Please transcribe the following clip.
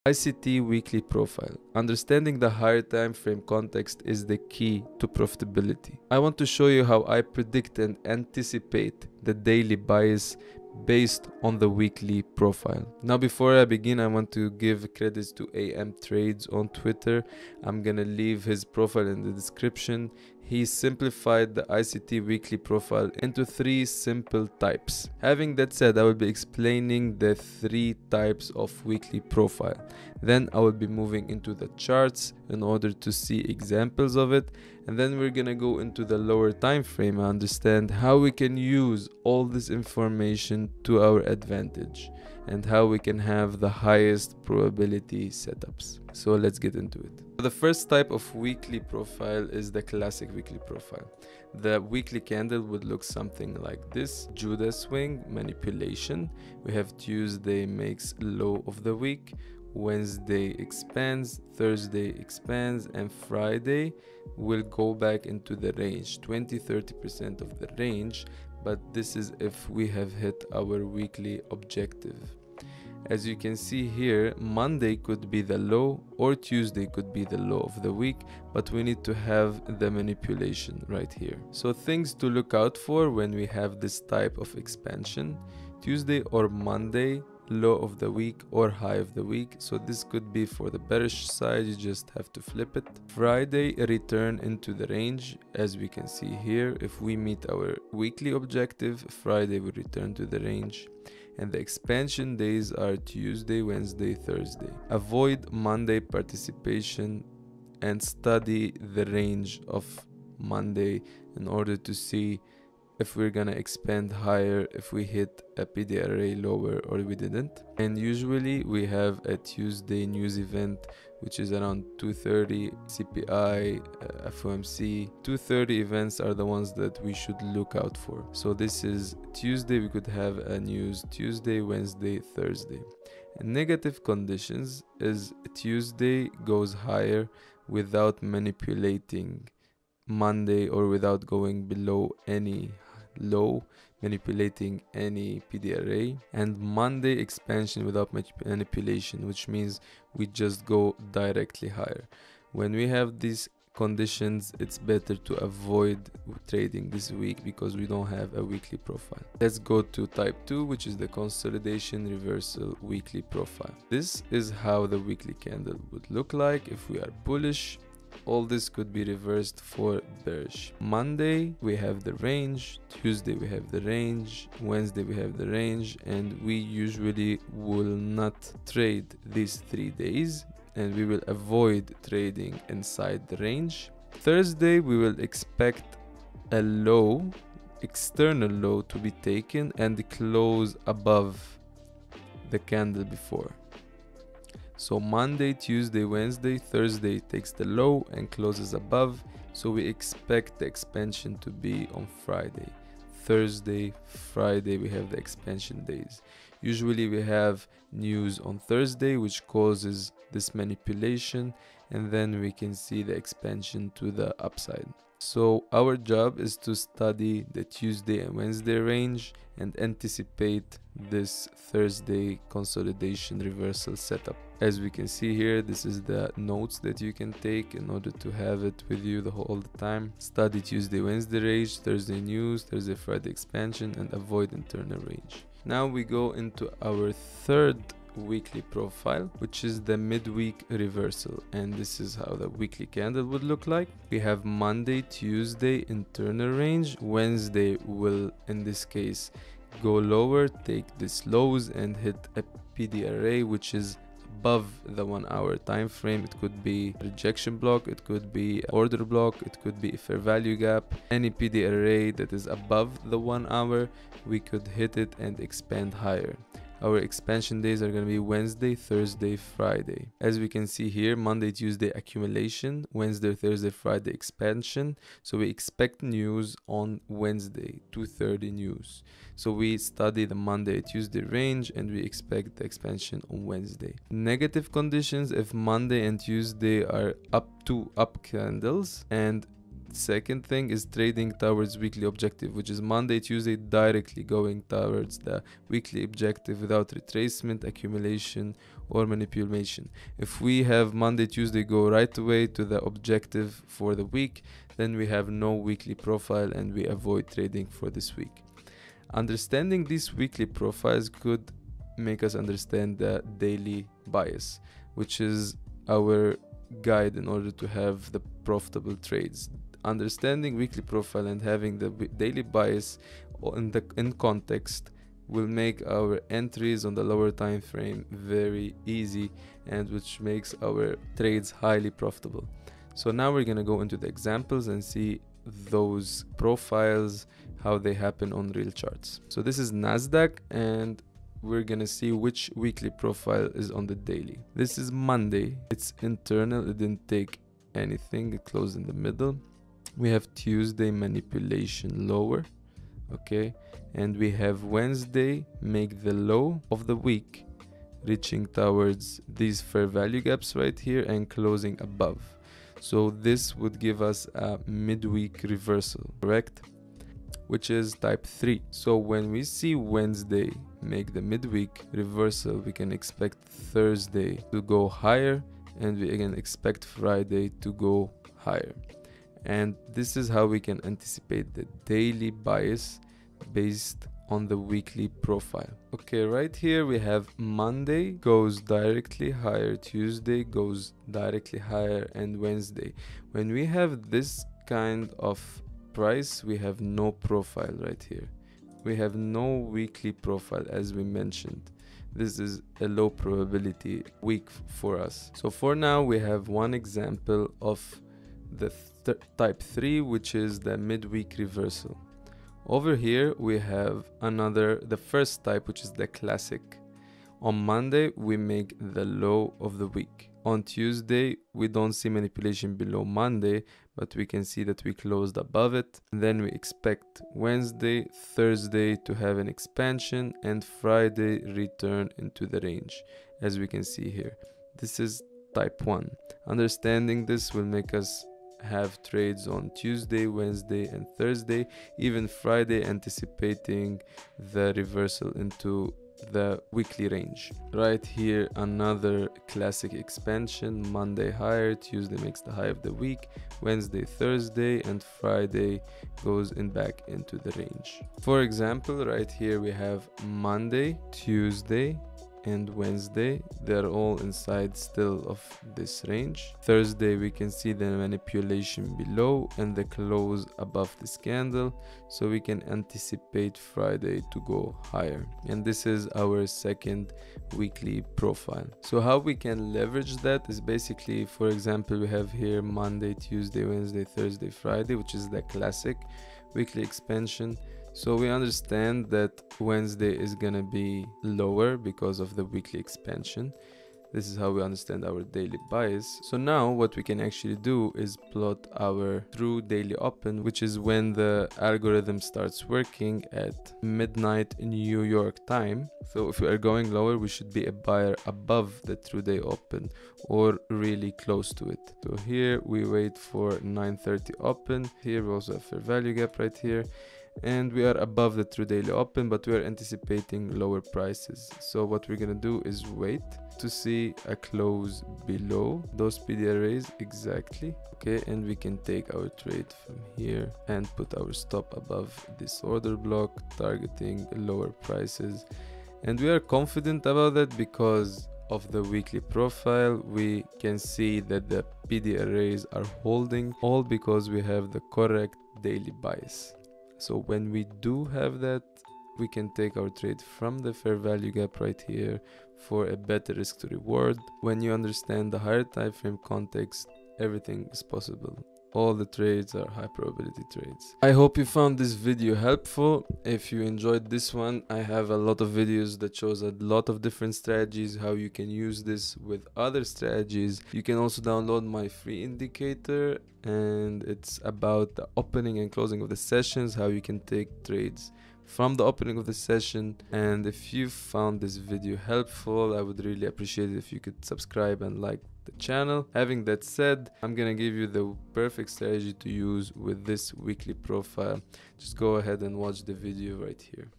ICT weekly profile. Understanding the higher time frame context is the key to profitability. I want to show you how I predict and anticipate the daily bias based on the weekly profile. Now before I begin, I want to give credits to AM Trades on Twitter. I'm gonna leave his profile in the description. He simplified the ICT weekly profile into 3 simple types. Having that said, I will be explaining the 3 types of weekly profile. Then I will be moving into the charts in order to see examples of it. And then we're gonna go into the lower time frame and understand how we can use all this information to our advantage and how we can have the highest probability setups. So let's get into it. The first type of weekly profile is the classic weekly profile. The weekly candle would look something like this: Judah swing, manipulation. We have Tuesday makes low of the week, Wednesday expands, Thursday expands, and Friday will go back into the range, 20-30% of the range, but this is if we have hit our weekly objective. As you can see here, Monday could be the low or Tuesday could be the low of the week, but we need to have the manipulation right here. So things to look out for when we have this type of expansion: Tuesday or Monday, low of the week or high of the week. So this could be for the bearish side, you just have to flip it. Friday, a return into the range. As we can see here, if we meet our weekly objective, Friday will return to the range. And the expansion days are Tuesday, Wednesday, Thursday. Avoid Monday participation and study the range of Monday in order to see if we're gonna expand higher, if we hit a PDRA lower or we didn't. And usually we have a Tuesday news event, which is around 2:30, CPI, FOMC. 2:30 events are the ones that we should look out for. So this is Tuesday, we could have a news Tuesday, Wednesday, Thursday. And negative conditions is Tuesday goes higher without manipulating Monday or without going below any low, manipulating any PDRA, and Monday expansion without manipulation, which means we just go directly higher. When we have these conditions, it's better to avoid trading this week because we don't have a weekly profile. Let's go to type 2, which is the consolidation reversal weekly profile. This is how the weekly candle would look like if we are bullish. All this could be reversed for bearish. Monday we have the range, Tuesday we have the range, Wednesday we have the range, and we usually will not trade these 3 days and we will avoid trading inside the range. Thursday we will expect a low, external low, to be taken and close above the candle before. So Monday, Tuesday, Wednesday, Thursday takes the low and closes above. So we expect the expansion to be on Friday. Thursday, Friday, we have the expansion days. Usually we have news on Thursday, which causes this manipulation, and then we can see the expansion to the upside. So our job is to study the Tuesday and Wednesday range and anticipate this Thursday consolidation reversal setup. As we can see here, this is the notes that you can take in order to have it with you all the time. Study Tuesday, Wednesday range, Thursday news, Thursday, Friday expansion, and avoid internal range. Now we go into our third weekly profile, which is the midweek reversal, and this is how the weekly candle would look like. We have Monday, Tuesday internal range. Wednesday will, in this case, go lower, take this lows and hit a PDRA, which is above the 1 hour time frame. It could be rejection block, it could be order block, it could be a fair value gap. Any PDRA that is above the 1 hour, we could hit it and expand higher. Our expansion days are going to be Wednesday, Thursday, Friday. As we can see here, Monday, Tuesday accumulation, Wednesday, Thursday, Friday expansion. So we expect news on Wednesday, 2:30 news. So we study the Monday, Tuesday range and we expect the expansion on Wednesday. Negative conditions: if Monday and Tuesday are up candles and second thing is trading towards weekly objective, which is Monday, Tuesday directly going towards the weekly objective without retracement, accumulation, or manipulation. If we have Monday, Tuesday go right away to the objective for the week, then we have no weekly profile and we avoid trading for this week. Understanding these weekly profiles could make us understand the daily bias, which is our guide in order to have the profitable trades. Understanding weekly profile and having the daily bias in context will make our entries on the lower time frame very easy, and which makes our trades highly profitable. So now we're gonna go into the examples and see those profiles, how they happen on real charts. So this is Nasdaq, and we're gonna see which weekly profile is on the daily. This is Monday. It's internal, it didn't take anything, it closed in the middle. We have Tuesday manipulation lower, okay, and we have Wednesday make the low of the week, reaching towards these fair value gaps right here and closing above. So this would give us a midweek reversal, correct? Which is type 3. So when we see Wednesday make the midweek reversal, we can expect Thursday to go higher, and we again expect Friday to go higher. And this is how we can anticipate the daily bias based on the weekly profile. Okay, right here we have Monday goes directly higher, Tuesday goes directly higher, and Wednesday. When we have this kind of price, we have no profile right here. We have no weekly profile, as we mentioned. This is a low probability week for us. So for now we have one example of the type 3, which is the midweek reversal. Over here we have the first type, which is the classic. On Monday we make the low of the week. On Tuesday we don't see manipulation below Monday, but we can see that we closed above it. Then we expect Wednesday, Thursday to have an expansion, and Friday return into the range, as we can see here. This is type 1. Understanding this will make us have trades on Tuesday, Wednesday, and Thursday, even Friday, anticipating the reversal into the weekly range. Right here, another classic expansion. Monday higher, Tuesday makes the high of the week, Wednesday, Thursday, and Friday goes back into the range. For example, right here we have Monday, Tuesday, and Wednesday. They're all inside still of this range. Thursday we can see the manipulation below and the close above this candle, so we can anticipate Friday to go higher. And this is our second weekly profile. So how we can leverage that is basically, for example, we have here Monday, Tuesday, Wednesday, Thursday, Friday, which is the classic weekly expansion. So we understand that Wednesday is gonna be lower because of the weekly expansion. This is how we understand our daily bias. So now what we can actually do is plot our true daily open, which is when the algorithm starts working at midnight in New York time. So if we are going lower, we should be a buyer above the true day open or really close to it. So here we wait for 9:30 open. Here we also have fair value gap right here. And we are above the true daily open, but we are anticipating lower prices. So what we're gonna do is wait to see a close below those PD arrays exactly, okay, and we can take our trade from here and put our stop above this order block, targeting lower prices. And we are confident about that because of the weekly profile. We can see that the PD arrays are holding, all because we have the correct daily bias. So when we do have that, we can take our trade from the fair value gap right here for a better risk to reward. When you understand the higher time frame context, everything is possible. All the trades are high probability trades. I hope you found this video helpful. If you enjoyed this one, I have a lot of videos that shows a lot of different strategies, how you can use this with other strategies. You can also download my free indicator, and it's about the opening and closing of the sessions, how you can take trades from the opening of the session. And if you found this video helpful, I would really appreciate it if you could subscribe and like the channel. Having that said, I'm gonna give you the perfect strategy to use with this weekly profile. Just go ahead and watch the video right here.